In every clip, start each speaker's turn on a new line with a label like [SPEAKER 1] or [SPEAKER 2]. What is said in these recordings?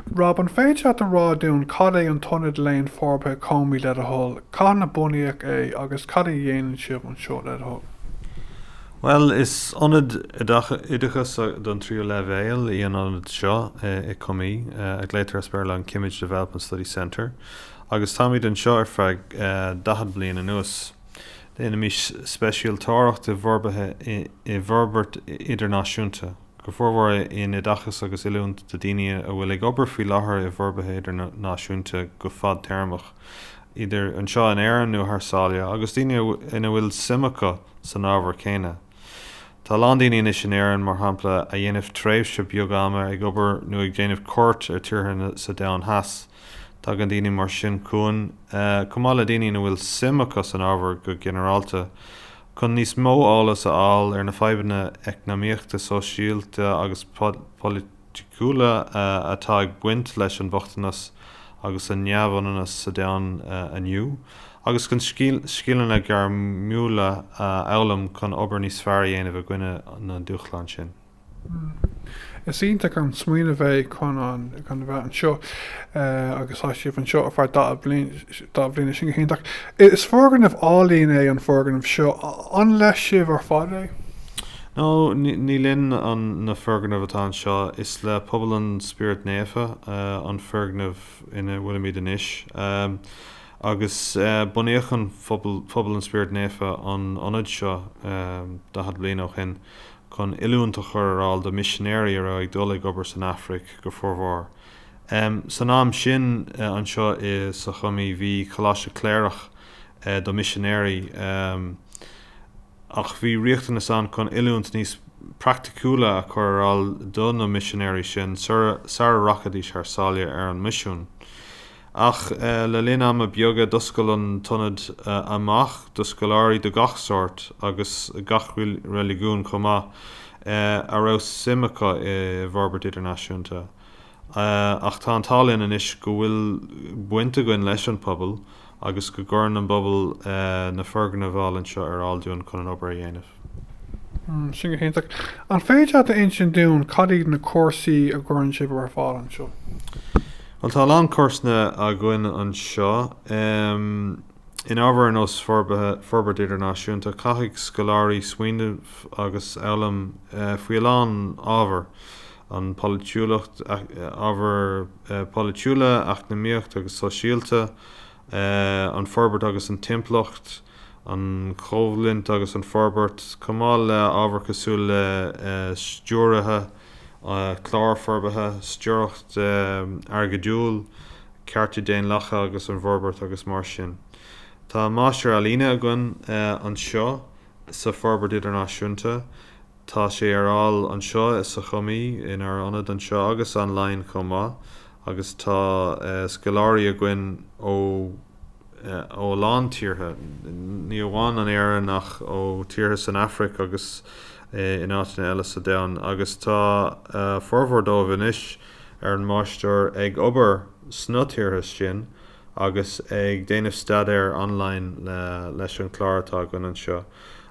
[SPEAKER 1] Rob an féid at a ráún cad é an tonad Léinn Forbartha Chamaí le a hol, cá na bunaíoch é agus cad é dhéanann sibh an seo le a hol.
[SPEAKER 2] Well, is Ionad idachas don tríú levéil Ionad seo I Camaigh ag léitar spéir an Kimmage Development Study Centre. Agus táimid an seo ar feadh 10 bliain anuas. Déanana mís speisial táireacht I Forbartha idirnáisiúnta. Go fórmhór in idachas agus iúnt do daine a bhfuil ag obair faoi láthair I Forbartha idirnáisiúnta go fad teirmach. Idir an seo an éireann nó thsáile, agus daine ina bhfuil simacha san ábhar céine. Tá landíine sin éireann mar shampla a dhéanamh tréimhse beagama ag obair nó ag déanamh cuairt ar tíortha sa domhan theas. Tá an daine mar sin cuan, cumála daine na bhfuil simacha san ábhar go generalta, chun níos mó álas a fháil ar na fadhbanna eicneamíochta sóisialta agus politicúla atá ag buint leis an bhachtanas agus an neamhbhananas sa domhan aniu. Agus chun scílanna gar miúla eolalam chun obair níos fearr dhéanamh a gcuine na dúchláin sin.
[SPEAKER 1] Is ionta an smaoine bheith chun bheith an seo agus sibh an seo ar fear dá bbliana sin chéach. Is fórganmh álíonn é an fórganmh seo an leis sibh ar fad é?
[SPEAKER 2] No, ní linn an na fórganmh atá an seo is le pobl an spirit néfa an fórganmh ina bhfuil míad an isis. Agus bunaíoch an phobal an spirit néfa an Ionad seo 10 bliain ó chin chun iúnta churáil do missionéirí ar ag dul ag obair san Afric go fórmhór. San am sin an seo I sa Chamaigh bhí choláiste cléirech do missionéirí ach bhí riachtanas an chun iúnt níos practicúla a churáil don na missionéirí sin sar rachadís ar sáile ar an misiún. Ach le linn am a beaga doscail an tonad amach doscailáirí do gach sort agus gach religiún chomá a rá simacha I Forbartha idirnáisiúnta. Ach tá an talinn inis go bhfuil buinte goin leis an pobl agus go gcuireann an bobl na fórganmh bháil seo ar áildiún chun an obair a dhéanamh.
[SPEAKER 1] Sin chéach. An féid at a sin dún cad iad na cuasaí a gcuireann sibh ar fáil an seo.
[SPEAKER 2] Well, tá lán cuarsna a gcuin an seo. In ábhar an os Forbartha idirnáisiúnta caitheadh scoláirí smaoinemh agus eolalam faoi lán ábhar an politiúlacht ábhar politiúla eacnamaíocht agus sóisialta an Forbartha agus an timplacht an chomhlint agus an Forbartha cumáil le ábhar cosúil le stiúrtha chlár Forbartha, stiúracht argadúil, ceartú déan lecha agus an Forbartha agus mar sin. Tá máiste a líne a gcuin an seo sa Forbartha idirnáisiúnta. Tá sé ar fháil an seo is sa Chamaigh inar Ionad an seo agus an Léinn chomá agus tá scoláirí a gcuin ó lán tíortha. Ní amháin an éireann nach ó tíortha san Afric agus in áiteanna eile sa domhan agus tá formhór dómh inis ar an máistear ag obair sna tíortha sin agus ag déanamh stair online leis an chlár atá gon an seo.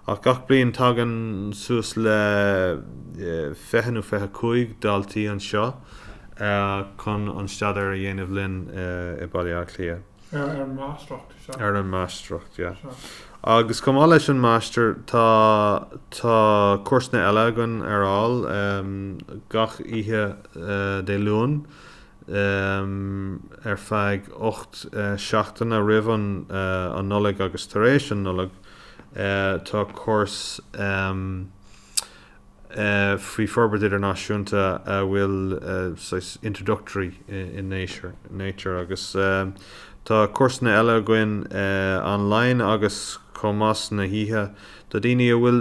[SPEAKER 2] Ach gach bliain tagan suas le 25 daltaí an seo chun an stair a dhéanamh linn I bailíoch lia.
[SPEAKER 1] Ar an máisteacht.
[SPEAKER 2] Ar an máisteacht, yeah. Agus cumá leis an máistear tá cuarsna eile agan ar fháil gach oíche dé luain ar feadh 8 seachtainna roimh an nullag agus tar éis an nullag tá cuars faoi Forbartha idirnáisiúnta bhfuil introductory in nature agus tá cuarsna eile gcuin online agus comás na híthe do daine bhfuil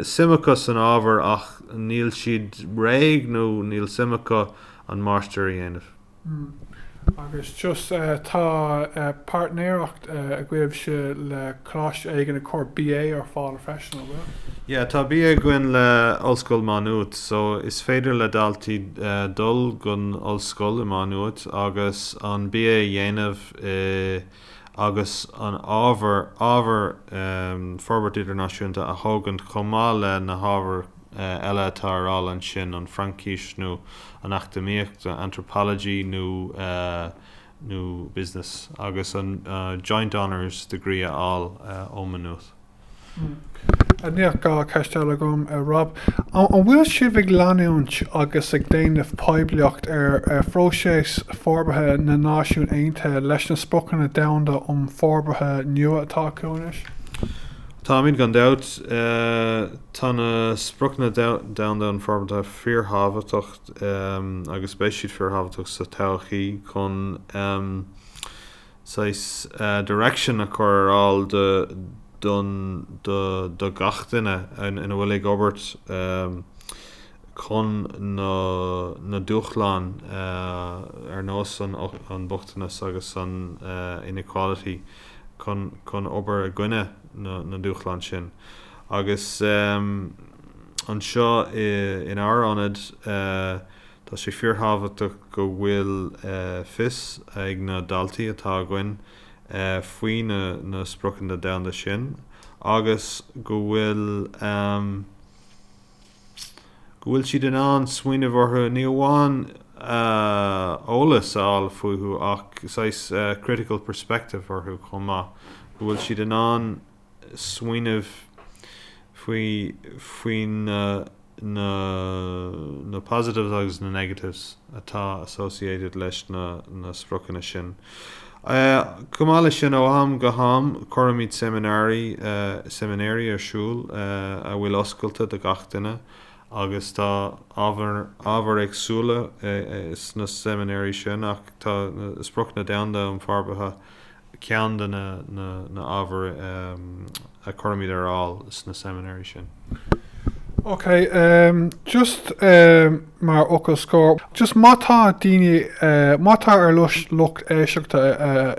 [SPEAKER 2] simacha san ábhar ach níl siad réig nó níl simacha an máistear a dhéanamh.
[SPEAKER 1] Agus just tá partnéireacht a gcuibh se le cláis éigean na cór BA ar fáil professional, bhfuil?
[SPEAKER 2] Yeah, tá BA gcuin le ollscoil manút, so is féidir le daltaí dul gon ollscoil I manút agus an BA dhéanamh agus an ábhar Forbartha idirnáisiúnta a thógant chomá le na hábhar eile atá an sin an Frankíis nó an académiacht anthropology nó business agus an joint honours degree all ómanúth.
[SPEAKER 1] Níoch gá ceiste gom Rob. An bhfuil siad ag leanúint agus ag déanamh poibliocht phróiseas forbartha na náisiún aontaithe leis na sprochanna damhanda forbartha nua atá cúnis?
[SPEAKER 2] Tá míad gan dat tá na sprochanna damhanda an forbartha fíorthabhatocht agus beidh siad fíorthabhatocht sa tochaí chun direction a chur do gachtainine in bhfuil ag obair chun na dúchláin ar nós an bochtanas agus an inequality chun obair a gcuine na dúchláin sin. Agus an seo in Ionaid tá sé fíorthabhatocht go bhfuil fis ag na daltaí atá gcuin faoi na sprochanna damhanda sin agus go bhfuil siad in an smaoinemh orthu ní amháin ólas áil faoithú ach critical perspective orthu chomá go bhfuil siad in an smaoinemh faoi na positives agus na negatives atá associated leis na sprochanna sin. Cumála sin ó am go ham choramíd seminary arsúil a bhfuil oscailta de gachtainine agus tá ábhar agsúla is na seminary sin ach tá sprochanna damhanda an forbartha ceann de na ábhar a choramíd arál is na seminary sin.
[SPEAKER 1] Okay, just mar ocail scór, just mátá daoine mátá ar lucht éiseachta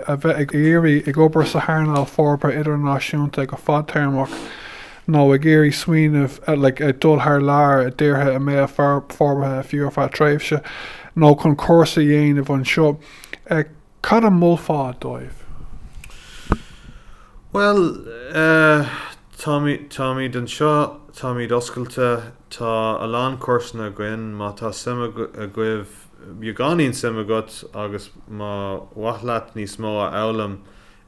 [SPEAKER 1] a bheith ag éirí ag obair sa tharnal forbartha idirnáisiúnta go fad teirmeach nó ag éirí smaoinemh dul thar lear a dtíortha a mé forbartha fiú fá tréimhse nó chun cúrsa dhéanamh an seo. Cad a múlfád dóibh?
[SPEAKER 2] Well, Tommy den seo Tommy oscailte tá a lán cúrsanna gcuin má tá sim a gcuibh beagáín sim agat agus má waithleat níos mó a elam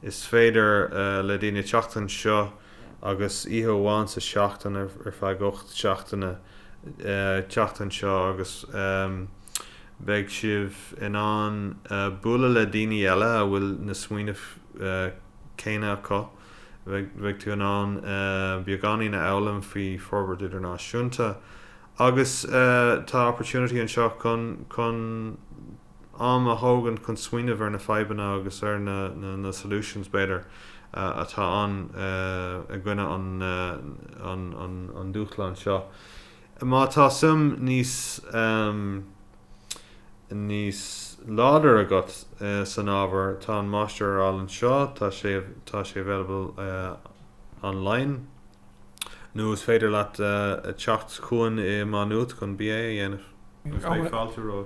[SPEAKER 2] is féidir le daoine teachtain seo agus ihe bháin sa seachtain ar feadh 8 seachtainna teachtain seo agus beidh sibh in an bualadh le daoine eile a bhfuil na smaoinemh céine acu. Bheidh tú an beagáí na elam faoi forbartha idirnáisiúnta agus tá opportunity an seo chun am a thógan chun smaoinemh ar na fadhbanna agus ar na solutions beidir atá an a gcuine an dúchláin seo. Má tá sim níos láidir agat san ábhar tá an master all an seo tá sé available online nó is féidir leat a teacht chuin I manút chun BA dhéanamh fáiltear